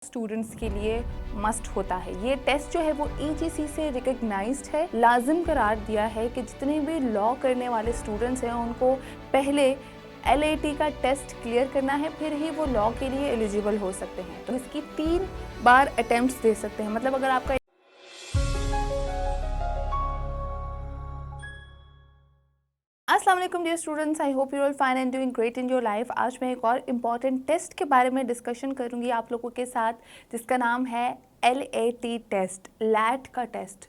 Students के लिए must होता है। ये टेस्ट जो है वो ईजीसी से रिकग्नाइज्ड है, लाजिम करार दिया है कि जितने भी लॉ करने वाले स्टूडेंट्स हैं उनको पहले एलएटी का टेस्ट क्लियर करना है, फिर ही वो लॉ के लिए एलिजिबल हो सकते हैं। तो इसकी 3 बार अटेम्प्ट्स दे सकते हैं। मतलब अगर आपका अस्सलाम वालेकुम dear students, I hope you all fine and doing great in your life. आज मैं एक और इम्पॉर्टेंट टेस्ट के बारे में डिस्कशन करूंगी आप लोगों के साथ, जिसका नाम है एलएटी टेस्ट, लैट का टेस्ट।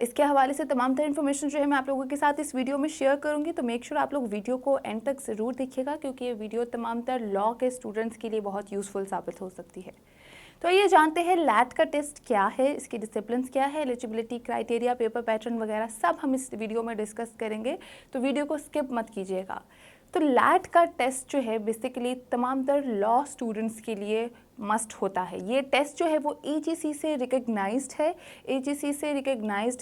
इसके हवाले से तमाम तरह इन्फॉर्मेशन जो है मैं आप लोगों के साथ इस वीडियो में शेयर करूंगी, तो मेक श्योर आप लोग वीडियो को एंड तक ज़रूर देखिएगा, क्योंकि ये वीडियो तमाम तरह लॉ के स्टूडेंट्स के लिए बहुत यूज़फुल साबित हो सकती है। तो ये जानते हैं लैट का टेस्ट क्या है, इसकी डिसिप्लिन्स क्या है, एलिजिबिलिटी क्राइटेरिया, पेपर पैटर्न वगैरह सब हम इस वीडियो में डिस्कस करेंगे, तो वीडियो को स्किप मत कीजिएगा। तो लैट का टेस्ट जो है बेसिकली तमाम तर लॉ स्टूडेंट्स के लिए मस्ट होता है। ये टेस्ट जो है वो ईजीसी से रिकग्नाइज्ड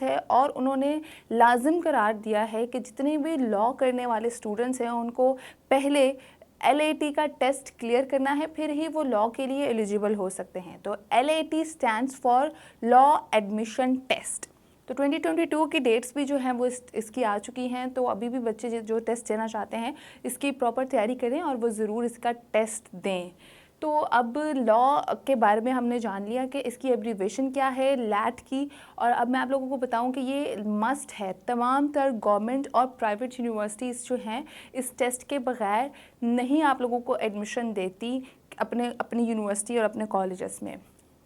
है और उन्होंने लाजिम करार दिया है कि जितने भी लॉ करने वाले स्टूडेंट्स हैं उनको पहले एलएटी का टेस्ट क्लियर करना है, फिर ही वो लॉ के लिए एलिजिबल हो सकते हैं। तो LAT stands for law admission test. तो 2022 की डेट्स भी जो हैं वो इसकी आ चुकी हैं, तो अभी भी बच्चे जो टेस्ट देना चाहते हैं इसकी प्रॉपर तैयारी करें और वो ज़रूर इसका टेस्ट दें। तो अब लॉ के बारे में हमने जान लिया कि इसकी एब्रीवेशन क्या है लैट की, और अब मैं आप लोगों को बताऊं कि ये मस्ट है। तमाम तर गवर्नमेंट और प्राइवेट यूनिवर्सिटीज़ जो हैं इस टेस्ट के बगैर नहीं आप लोगों को एडमिशन देती अपनी यूनिवर्सिटी और अपने कॉलेजेस में।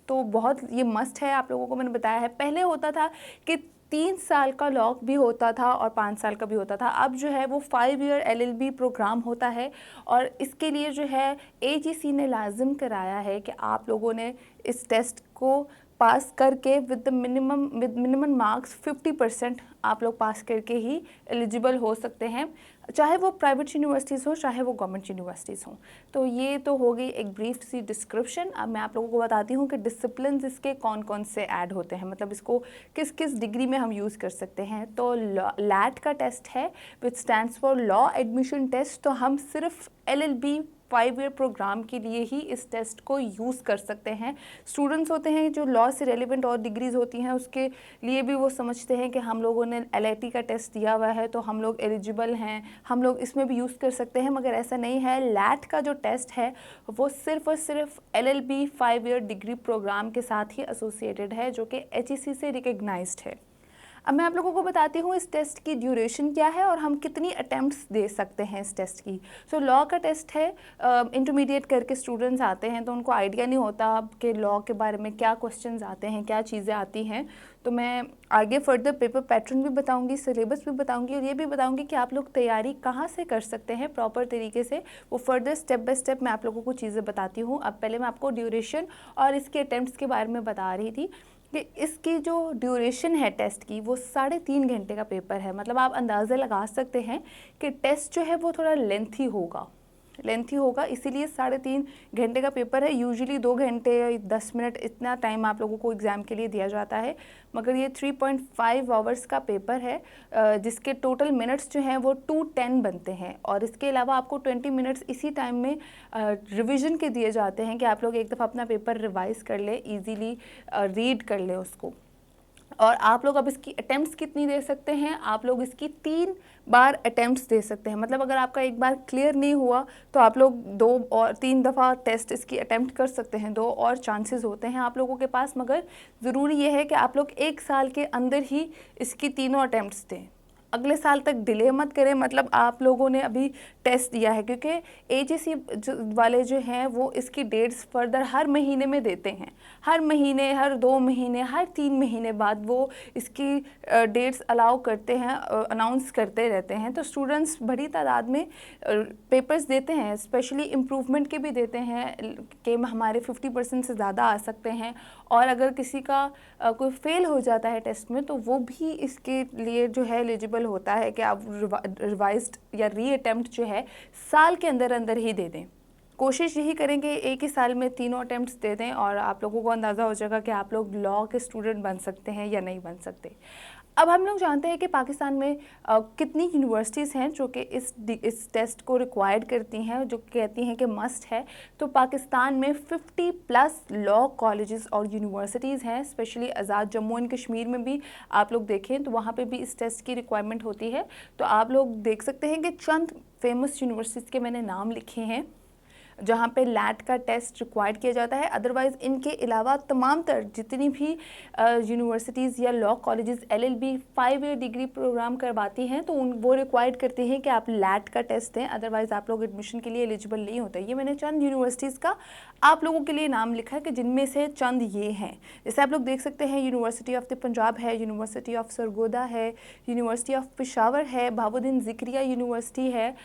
तो बहुत ये मस्ट है, आप लोगों को मैंने बताया है। पहले होता था कि 3 साल का लॉ भी होता था और 5 साल का भी होता था। अब जो है वो 5 ईयर एलएलबी प्रोग्राम होता है, और इसके लिए जो है एजीसी ने लाजिम कराया है कि आप लोगों ने इस टेस्ट को पास करके विद मिनिमम मार्क्स 50% आप लोग पास करके ही एलिजिबल हो सकते हैं, चाहे वो प्राइवेट यूनिवर्सिटीज़ हो चाहे वो गवर्नमेंट यूनिवर्सिटीज़ हों। तो ये तो हो गई एक ब्रीफ सी डिस्क्रिप्शन। अब मैं आप लोगों को बताती हूँ कि डिसिप्लिन्स इसके कौन कौन से ऐड होते हैं, मतलब इसको किस किस डिग्री में हम यूज़ कर सकते हैं। तो लैट का टेस्ट है which stands for law admission test. तो हम सिर्फ एलएलबी 5 ईयर प्रोग्राम के लिए ही इस टेस्ट को यूज़ कर सकते हैं। स्टूडेंट्स होते हैं जो लॉ से रेलिवेंट और डिग्रीज़ होती हैं उसके लिए भी वो समझते हैं कि हम लोगों ने एलआईटी का टेस्ट दिया हुआ है तो हम लोग एलिजिबल हैं, हम लोग इसमें भी यूज़ कर सकते हैं, मगर ऐसा नहीं है। लैट का जो टेस्ट है वो सिर्फ और सिर्फ एलएलबी 5 ईयर डिग्री प्रोग्राम के साथ ही एसोसिएटेड है, जो कि एचईसी से रिकग्नाइज्ड है। अब मैं आप लोगों को बताती हूँ इस टेस्ट की ड्यूरेशन क्या है और हम कितनी अटैम्प्ट्स दे सकते हैं इस टेस्ट की। सो लॉ का टेस्ट है, इंटरमीडिएट करके स्टूडेंट्स आते हैं तो उनको आइडिया नहीं होता कि लॉ के बारे में क्या क्वेश्चंस आते हैं, क्या चीज़ें आती हैं। तो मैं आगे फर्दर पेपर पैटर्न भी बताऊंगी, सिलेबस भी बताऊंगी, और ये भी बताऊंगी कि आप लोग तैयारी कहाँ से कर सकते हैं प्रॉपर तरीके से। वो फर्दर स्टेप बाय स्टेप मैं आप लोगों को चीज़ें बताती हूँ। अब पहले मैं आपको ड्यूरेशन और इसके अटैम्प्ट्स के बारे में बता रही थी कि इसकी जो ड्यूरेशन है टेस्ट की वो 3.5 घंटे का पेपर है। मतलब आप अंदाज़ा लगा सकते हैं कि टेस्ट जो है वो थोड़ा लेंथी होगा, इसीलिए 3.5 घंटे का पेपर है। यूजुअली 2 घंटे 10 मिनट इतना टाइम आप लोगों को एग्ज़ाम के लिए दिया जाता है, मगर ये 3.5 आवर्स का पेपर है, जिसके टोटल मिनट्स जो हैं वो 210 बनते हैं। और इसके अलावा आपको 20 मिनट्स इसी टाइम में रिवीजन के दिए जाते हैं कि आप लोग एक दफ़ा अपना पेपर रिवाइज़ कर ले, ईजीली रीड कर ले उसको। और आप लोग अब इसकी अटैम्प्ट्स कितनी दे सकते हैं, आप लोग इसकी 3 बार अटैम्प्ट्स दे सकते हैं। मतलब अगर आपका एक बार क्लियर नहीं हुआ तो आप लोग 2 और 3 दफ़ा टेस्ट इसकी अटैम्प्ट कर सकते हैं। 2 और चांसेस होते हैं आप लोगों के पास, मगर ज़रूरी ये है कि आप लोग 1 साल के अंदर ही इसकी तीनों अटैम्प्ट्स दें। अगले साल तक डिले मत करें। मतलब आप लोगों ने अभी टेस्ट दिया है, क्योंकि एजीसी वाले जो हैं वो इसकी डेट्स फर्दर हर महीने में देते हैं, हर महीने, हर 2 महीने, हर 3 महीने बाद वो इसकी डेट्स अलाउ करते हैं, अनाउंस करते रहते हैं। तो स्टूडेंट्स बड़ी तादाद में पेपर्स देते हैं, स्पेशली इम्प्रूवमेंट के भी देते हैं कि हमारे 50% से ज़्यादा आ सकते हैं, और अगर किसी का कोई फेल हो जाता है टेस्ट में तो वो भी इसके लिए जो है एलिजिबल होता है कि आप रिवाइज्ड या री अटेम्प्ट जो है साल के अंदर अंदर ही दे दें, कोशिश यही करेंगे एक ही साल में तीनों अटेम्प्ट्स दे दें और आप लोगों को अंदाज़ा हो जाएगा कि आप लोग लॉ के स्टूडेंट बन सकते हैं या नहीं बन सकते। अब हम लोग जानते हैं कि पाकिस्तान में कितनी यूनिवर्सिटीज़ हैं जो कि इस टेस्ट को रिक्वायर्ड करती हैं, जो कहती हैं कि मस्ट है। तो पाकिस्तान में 50+ लॉ कॉलेजेस और यूनिवर्सिटीज़ हैं। Specially Azad Jammu and Kashmir में भी आप लोग देखें तो वहाँ पे भी इस टेस्ट की रिक्वायरमेंट होती है। तो आप लोग देख सकते हैं कि चंद फेमस यूनिवर्सिटीज़ के मैंने नाम लिखे हैं जहाँ पे लैट का टेस्ट रिक्वायर्ड किया जाता है। अदरवाइज़ इनके अलावा तमाम तर जितनी भी यूनिवर्सिटीज़ या law colleges LLB 5 year degree program करवाती हैं तो वो रिक्वायर्ड करती हैं कि आप लैट का टेस्ट दें, अदरवाइज़ आप लोग एडमिशन के लिए एलिजिबल नहीं होते। ये मैंने चंद यूनिवर्सिटीज़ का आप लोगों के लिए नाम लिखा है कि जिनमें से चंद ये हैं। जैसे आप लोग देख सकते हैं यूनिवर्सिटी ऑफ द पंजाब है, यूनिवर्सिटी ऑफ सरगोदा है, यूनिवर्सिटी ऑफ पेशावर है, बहाउद्दीन ज़िक्रिया यूनिवर्सिटी है।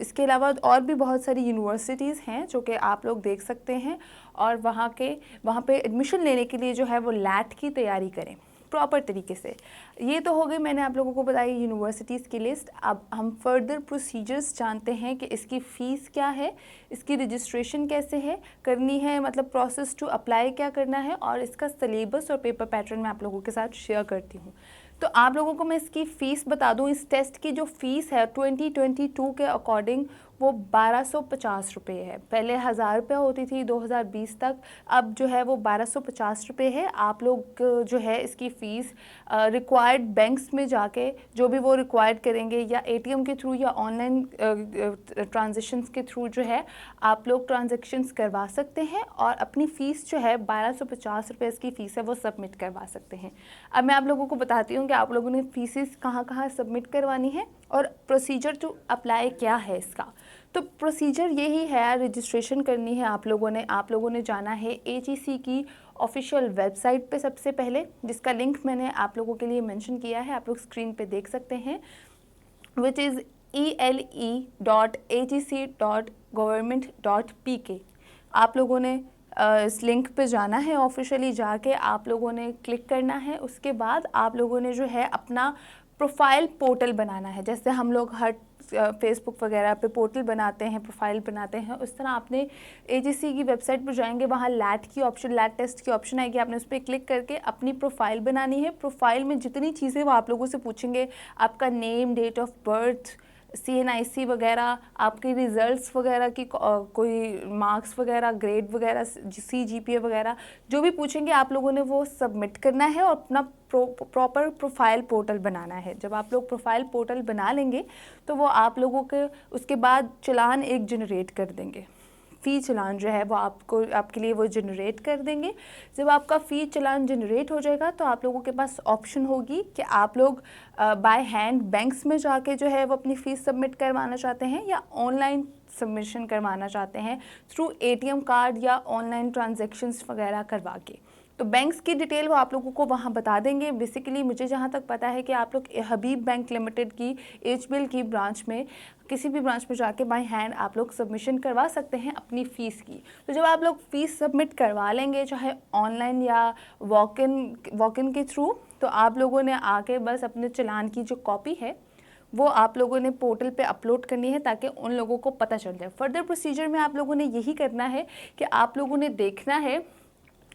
इसके अलावा और भी बहुत सारी यूनिवर्सिटीज़ हैं जो कि आप लोग देख सकते हैं और वहाँ पे एडमिशन लेने के लिए जो है वो लैट की तैयारी करें प्रॉपर तरीके से। ये तो हो गई मैंने आप लोगों को बताई यूनिवर्सिटीज़ की लिस्ट। अब हम फर्दर प्रोसीजर्स जानते हैं कि इसकी फ़ीस क्या है, इसकी रजिस्ट्रेशन कैसे है करनी है, मतलब प्रोसेस टू अप्लाई क्या करना है, और इसका सिलेबस और पेपर पैटर्न मैं आप लोगों के साथ शेयर करती हूँ। तो आप लोगों को मैं इसकी फ़ीस बता दूँ। इस टेस्ट की जो फ़ीस है 2022 के अकॉर्डिंग वो 1250 रुपये है। पहले 1000 रुपये होती थी 2020 तक, अब जो है वो 1250 रुपये है। आप लोग जो है इसकी फ़ीस रिक्वायर्ड बैंक्स में जाके जो भी वो रिक्वायर्ड करेंगे या ATM के थ्रू या ऑनलाइन ट्रांजेक्शन्स के थ्रू जो है आप लोग ट्रांजेक्शन्स करवा सकते हैं और अपनी फ़ीस जो है 1250 रुपये इसकी फ़ीस है वो सबमिट करवा सकते हैं। अब मैं आप लोगों को बताती हूँ कि आप लोगों ने फ़ीसेस कहाँ कहाँ सबमिट करवानी है और प्रोसीजर टू अप्लाई क्या है इसका। तो प्रोसीजर यही है, रजिस्ट्रेशन करनी है आप लोगों ने जाना है AGC की ऑफिशियल वेबसाइट पे सबसे पहले, जिसका लिंक मैंने आप लोगों के लिए मेंशन किया है, आप लोग स्क्रीन पे देख सकते हैं, विच इज़ ele.agc.government.pk। आप लोगों ने इस लिंक पे जाना है, ऑफिशियली जाके आप लोगों ने क्लिक करना है। उसके बाद आप लोगों ने जो है अपना प्रोफाइल पोर्टल बनाना है। जैसे हम लोग हर फेसबुक वगैरह पे पोर्टल बनाते हैं, प्रोफाइल बनाते हैं, उस तरह आपने AGC की वेबसाइट पर जाएंगे, वहाँ लैट टेस्ट की ऑप्शन आएगी, आपने उस पर क्लिक करके अपनी प्रोफाइल बनानी है। प्रोफाइल में जितनी चीज़ें वो आप लोगों से पूछेंगे, आपका name, date of birth, CNIC वगैरह, आपके रिज़ल्ट्स वगैरह की कोई मार्क्स वगैरह, ग्रेड वगैरह, CGPA वगैरह जो भी पूछेंगे आप लोगों ने वो सबमिट करना है और अपना प्रॉपर प्रोफाइल पोर्टल बनाना है। जब आप लोग प्रोफाइल पोर्टल बना लेंगे तो वो आप लोगों के उसके बाद चालान एक जनरेट कर देंगे, फ़ी चालान जो है वो आपके लिए वो जनरेट कर देंगे। जब आपका फ़ी चालान जनरेट हो जाएगा तो आप लोगों के पास ऑप्शन होगी कि आप लोग बाय हैंड बैंक्स में जाके जो है वो अपनी फ़ीस सबमिट करवाना चाहते हैं या ऑनलाइन सबमिशन करवाना चाहते हैं थ्रू ATM कार्ड या ऑनलाइन ट्रांजेक्शन्स वगैरह करवा के। तो बैंक्स की डिटेल वो आप लोगों को वहाँ बता देंगे। बेसिकली मुझे जहाँ तक पता है कि आप लोग हबीब बैंक लिमिटेड की HBL की ब्रांच में, किसी भी ब्रांच में जाके बाय हैंड आप लोग सबमिशन करवा सकते हैं अपनी फ़ीस की। तो जब आप लोग फ़ीस सबमिट करवा लेंगे, चाहे ऑनलाइन या वॉक इन के थ्रू, तो आप लोगों ने आके बस अपने चालान की जो कॉपी है वो आप लोगों ने पोर्टल पे अपलोड करनी है ताकि उन लोगों को पता चल जाए। फर्दर प्रोसीजर में आप लोगों ने यही करना है कि आप लोगों ने देखना है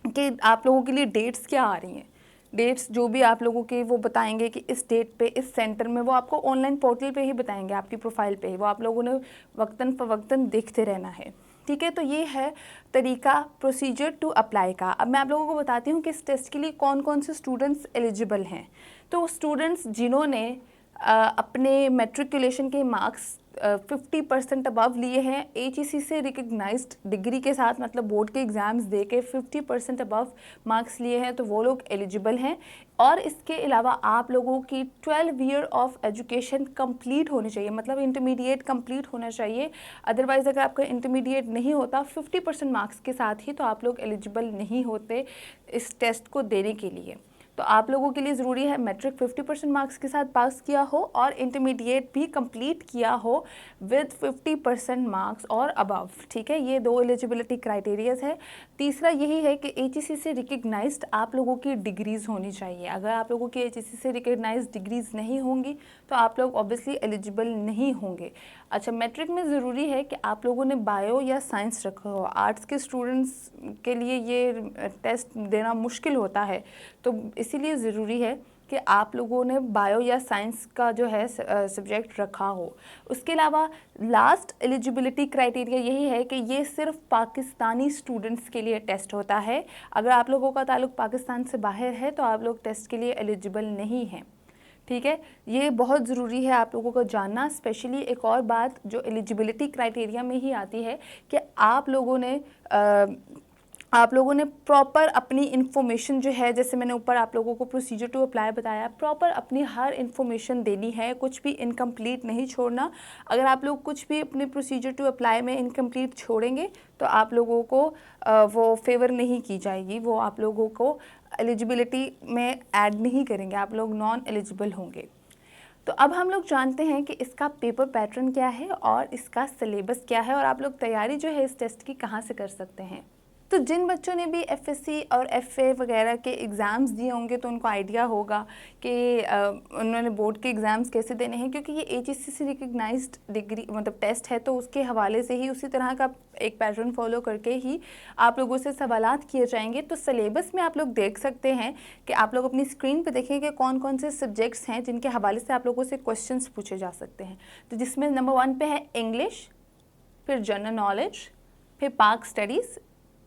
कि आप लोगों के लिए डेट्स क्या आ रही हैं। डेट्स जो भी आप लोगों के वो बताएंगे कि इस डेट पे इस सेंटर में, वो आपको ऑनलाइन पोर्टल पे ही बताएंगे, आपकी प्रोफाइल पे ही, वो आप लोगों ने वक्तन फ़वक्तन देखते रहना है। ठीक है, तो ये है तरीका प्रोसीजर टू अप्लाई का। अब मैं आप लोगों को बताती हूँ कि इस टेस्ट के लिए कौन कौन से स्टूडेंट्स एलिजिबल हैं। तो स्टूडेंट्स जिन्होंने अपने मैट्रिकुलेशन के मार्क्स 50% अबव लिए हैं, AGC से रिकग्नाइज्ड डिग्री के साथ, मतलब बोर्ड के एग्ज़ाम्स दे के 50% अबव मार्क्स लिए हैं, तो वो लोग एलिजिबल हैं। और इसके अलावा आप लोगों की 12 ईयर ऑफ एजुकेशन कंप्लीट होनी चाहिए, मतलब इंटरमीडिएट कंप्लीट होना चाहिए। अदरवाइज़ अगर आपका इंटरमीडिएट नहीं होता 50% मार्क्स के साथ ही, तो आप लोग एलिजिबल नहीं होते इस टेस्ट को देने के लिए। तो आप लोगों के लिए ज़रूरी है मैट्रिक 50% मार्क्स के साथ पास किया हो और इंटरमीडिएट भी कंप्लीट किया हो विद 50% मार्क्स और अबव। ठीक है, ये 2 एलिजिबिलिटी क्राइटेरियाज है। तीसरा यही है कि AGC से रिकग्नाइज्ड आप लोगों की डिग्रीज़ होनी चाहिए। अगर आप लोगों की AGC से रिकग्नाइज्ड डिग्रीज़ नहीं होंगी तो आप लोग ऑब्वियसली एलिजिबल नहीं होंगे। अच्छा, मैट्रिक में ज़रूरी है कि आप लोगों ने बायो या साइंस रखा हो। आर्ट्स के स्टूडेंट्स के लिए ये टेस्ट देना मुश्किल होता है, तो इसीलिए ज़रूरी है कि आप लोगों ने बायो या साइंस का जो है सब्जेक्ट रखा हो। उसके अलावा लास्ट एलिजिबिलिटी क्राइटेरिया यही है कि ये सिर्फ पाकिस्तानी स्टूडेंट्स के लिए टेस्ट होता है। अगर आप लोगों का ताल्लुक़ पाकिस्तान से बाहर है तो आप लोग टेस्ट के लिए एलिजिबल नहीं हैं। ठीक है, ये बहुत ज़रूरी है आप लोगों को जानना। स्पेशली एक और बात जो एलिजिबिलिटी क्राइटेरिया में ही आती है कि आप लोगों ने प्रॉपर अपनी इन्फॉर्मेशन जो है, जैसे मैंने ऊपर आप लोगों को प्रोसीजर टू अप्लाई बताया, प्रॉपर अपनी हर इन्फॉर्मेशन देनी है, कुछ भी इनकम्प्लीट नहीं छोड़ना। अगर आप लोग कुछ भी अपने प्रोसीजर टू अप्लाई में इनकम्प्लीट छोड़ेंगे तो आप लोगों को वो फेवर नहीं की जाएगी, वो आप लोगों को एलिजिबिलिटी में ऐड नहीं करेंगे, आप लोग नॉन एलिजिबल होंगे। तो अब हम लोग जानते हैं कि इसका पेपर पैटर्न क्या है और इसका सिलेबस क्या है और आप लोग तैयारी जो है इस टेस्ट की कहाँ से कर सकते हैं। तो जिन बच्चों ने भी एफएससी और एफए वगैरह के एग्ज़ाम्स दिए होंगे तो उनको आइडिया होगा कि उन्होंने बोर्ड के एग्ज़ाम्स कैसे देने हैं, क्योंकि ये एचएससी से रिकग्नाइज्ड डिग्री मतलब टेस्ट है, तो उसके हवाले से ही उसी तरह का एक पैटर्न फॉलो करके ही आप लोगों से सवालात किए जाएंगे। तो सिलेबस में आप लोग देख सकते हैं कि आप लोग अपनी स्क्रीन पे देखें कि कौन कौन से सब्जेक्ट्स हैं जिनके हवाले से आप लोगों से क्वेश्चंस पूछे जा सकते हैं। तो जिसमें नंबर 1 पे है इंग्लिश, फिर जनरल नॉलेज, फिर पाक स्टडीज़,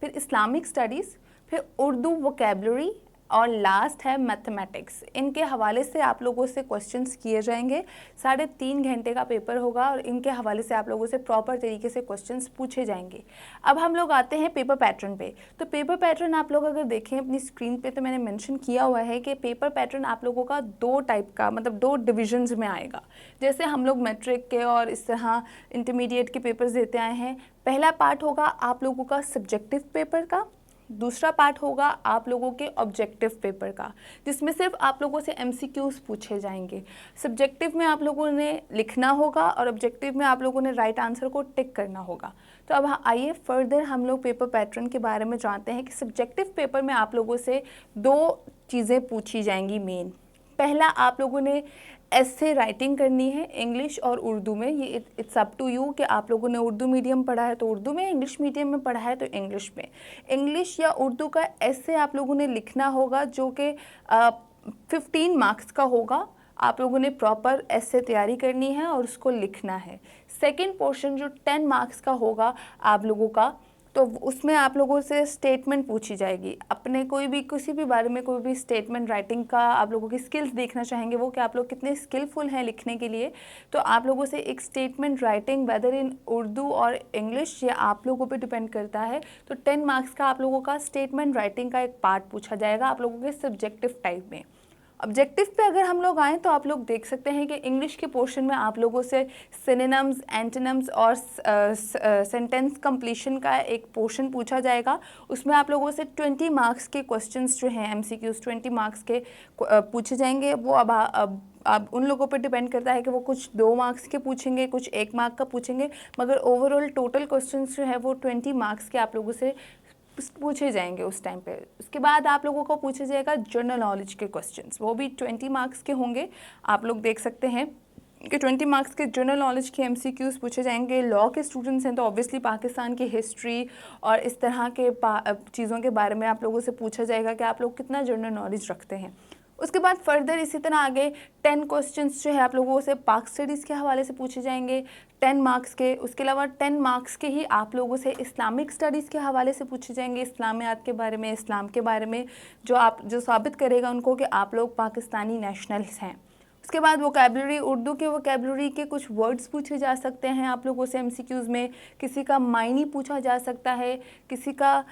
फिर इस्लामिक स्टडीज़, फिर उर्दू वोकेबलरी और लास्ट है मैथमेटिक्स। इनके हवाले से आप लोगों से क्वेश्चंस किए जाएंगे। 3.5 घंटे का पेपर होगा और इनके हवाले से आप लोगों से प्रॉपर तरीके से क्वेश्चंस पूछे जाएंगे। अब हम लोग आते हैं पेपर पैटर्न पे। तो पेपर पैटर्न आप लोग अगर देखें अपनी स्क्रीन पे तो मैंने मेंशन किया हुआ है कि पेपर पैटर्न आप लोगों का 2 टाइप का मतलब 2 डिविजन्स में आएगा। जैसे हम लोग मैट्रिक के और इस तरह इंटरमीडिएट के पेपर्स देते आए हैं। पहला पार्ट होगा आप लोगों का सब्जेक्टिव पेपर का, दूसरा पार्ट होगा आप लोगों के ऑब्जेक्टिव पेपर का, जिसमें सिर्फ आप लोगों से एमसीक्यूज़ पूछे जाएंगे। सब्जेक्टिव में आप लोगों ने लिखना होगा और ऑब्जेक्टिव में आप लोगों ने राइट आंसर को टिक करना होगा। तो अब आइए फर्दर हम लोग पेपर पैटर्न के बारे में जानते हैं कि सब्जेक्टिव पेपर में आप लोगों से 2 चीज़ें पूछी जाएंगी मेन। पहला, आप लोगों ने ऐसे राइटिंग करनी है इंग्लिश और उर्दू में। ये इट्स अप टू यू कि आप लोगों ने उर्दू मीडियम पढ़ा है तो उर्दू में, इंग्लिश मीडियम में पढ़ा है तो इंग्लिश में। इंग्लिश या उर्दू का ऐसे आप लोगों ने लिखना होगा जो कि 15 मार्क्स का होगा। आप लोगों ने प्रॉपर ऐसे तैयारी करनी है और उसको लिखना है। सेकेंड पोर्शन जो 10 मार्क्स का होगा आप लोगों का, तो उसमें आप लोगों से स्टेटमेंट पूछी जाएगी। अपने कोई भी किसी भी बारे में कोई भी स्टेटमेंट राइटिंग का आप लोगों की स्किल्स देखना चाहेंगे, वो कि आप लोग कितने स्किलफुल हैं लिखने के लिए। तो आप लोगों से एक स्टेटमेंट राइटिंग वेदर इन उर्दू और इंग्लिश, ये आप लोगों पे डिपेंड करता है। तो 10 मार्क्स का आप लोगों का स्टेटमेंट राइटिंग का एक पार्ट पूछा जाएगा आप लोगों के सब्जेक्टिव टाइप में। ऑब्जेक्टिव पे अगर हम लोग आएँ तो आप लोग देख सकते हैं कि इंग्लिश के पोर्शन में आप लोगों से सिनोनिम्स, एंटोनिम्स और सेंटेंस कंप्लीशन का एक पोर्शन पूछा जाएगा। उसमें आप लोगों से 20 मार्क्स के क्वेश्चंस जो हैं एमसीक्यूज़ 20 मार्क्स के पूछे जाएंगे। वो अब उन लोगों पे डिपेंड करता है कि वो कुछ 2 मार्क्स के पूछेंगे, कुछ 1 मार्क का पूछेंगे, मगर ओवरऑल टोटल क्वेश्चंस जो है वो 20 मार्क्स के आप लोगों से पूछे जाएंगे उस टाइम पे। उसके बाद आप लोगों को पूछा जाएगा जनरल नॉलेज के क्वेश्चंस, वो भी 20 मार्क्स के होंगे। आप लोग देख सकते हैं कि 20 मार्क्स के जनरल नॉलेज के एमसीक्यूज़ पूछे जाएंगे। लॉ के स्टूडेंट्स हैं तो ऑब्वियसली पाकिस्तान की हिस्ट्री और इस तरह के चीज़ों के बारे में आप लोगों से पूछा जाएगा कि आप लोग कितना जनरल नॉलेज रखते हैं। उसके बाद फर्दर इसी तरह आगे 10 क्वेश्चंस जो है आप लोगों से पाक स्टडीज़ के हवाले से पूछे जाएंगे 10 मार्क्स के। उसके अलावा 10 मार्क्स के ही आप लोगों से इस्लामिक स्टडीज़ के हवाले से पूछे जाएंगे, इस्लामियात के बारे में, इस्लाम के बारे में, जो साबित करेगा उनको कि आप लोग पाकिस्तानी नेशनल्स हैं। उसके बाद वोकेबलरी, उर्दू के वोकेबलरी के कुछ वर्ड्स पूछे जा सकते हैं आप लोगों से एमसीक्यूज़ में। किसी का मायनी पूछा जा सकता है, किसी का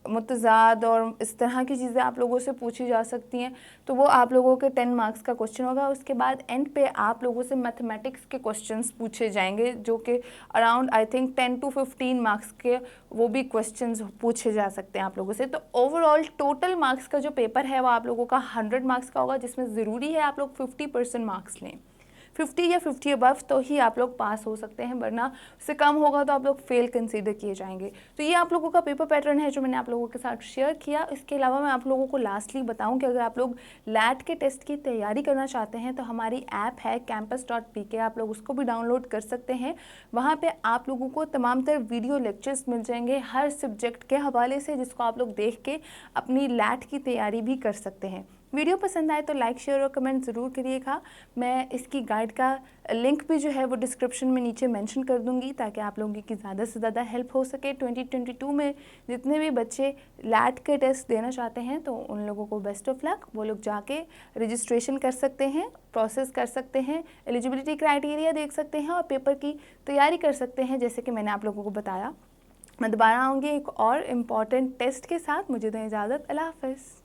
मुतज़ाद और इस तरह की चीज़ें आप लोगों से पूछी जा सकती हैं। तो वो आप लोगों के 10 मार्क्स का क्वेश्चन होगा। उसके बाद एंड पे आप लोगों से मैथमेटिक्स के क्वेश्चंस पूछे जाएंगे जो कि around I think 10 to 15 marks के वो भी क्वेश्चंस पूछे जा सकते हैं आप लोगों से। तो ओवरऑल टोटल मार्क्स का जो पेपर है वो आप लोगों का 100 मार्क्स का होगा, जिसमें ज़रूरी है आप लोग 50% मार्क्स लें। 50 या 50 अबव तो ही आप लोग पास हो सकते हैं, वरना उससे कम होगा तो आप लोग फेल कंसीडर किए जाएंगे। तो ये आप लोगों का पेपर पैटर्न है जो मैंने आप लोगों के साथ शेयर किया। इसके अलावा मैं आप लोगों को लास्टली बताऊं कि अगर आप लोग लैट के टेस्ट की तैयारी करना चाहते हैं तो हमारी ऐप है campus.pk, आप लोग उसको भी डाउनलोड कर सकते हैं। वहाँ पे आप लोगों को तमाम तरह वीडियो लेक्चर्स मिल जाएंगे हर सब्जेक्ट के हवाले से, जिसको आप लोग देख के अपनी लैट की तैयारी भी कर सकते हैं। वीडियो पसंद आए तो लाइक शेयर और कमेंट ज़रूर करिएगा। मैं इसकी गाइड का लिंक भी जो है वो डिस्क्रिप्शन में नीचे मेंशन कर दूंगी, ताकि आप लोगों की ज़्यादा से ज़्यादा हेल्प हो सके। 2022 में जितने भी बच्चे लैट के टेस्ट देना चाहते हैं तो उन लोगों को बेस्ट ऑफ लक। वो लोग जाके रजिस्ट्रेशन कर सकते हैं, प्रोसेस कर सकते हैं, एलिजिबिलिटी क्राइटेरिया देख सकते हैं और पेपर की तैयारी कर सकते हैं, जैसे कि मैंने आप लोगों को बताया। मैं दोबारा आऊँगी एक और इम्पॉर्टेंट टेस्ट के साथ। मुझे दें इजाज़त। अल्लाह हाफ़िज़।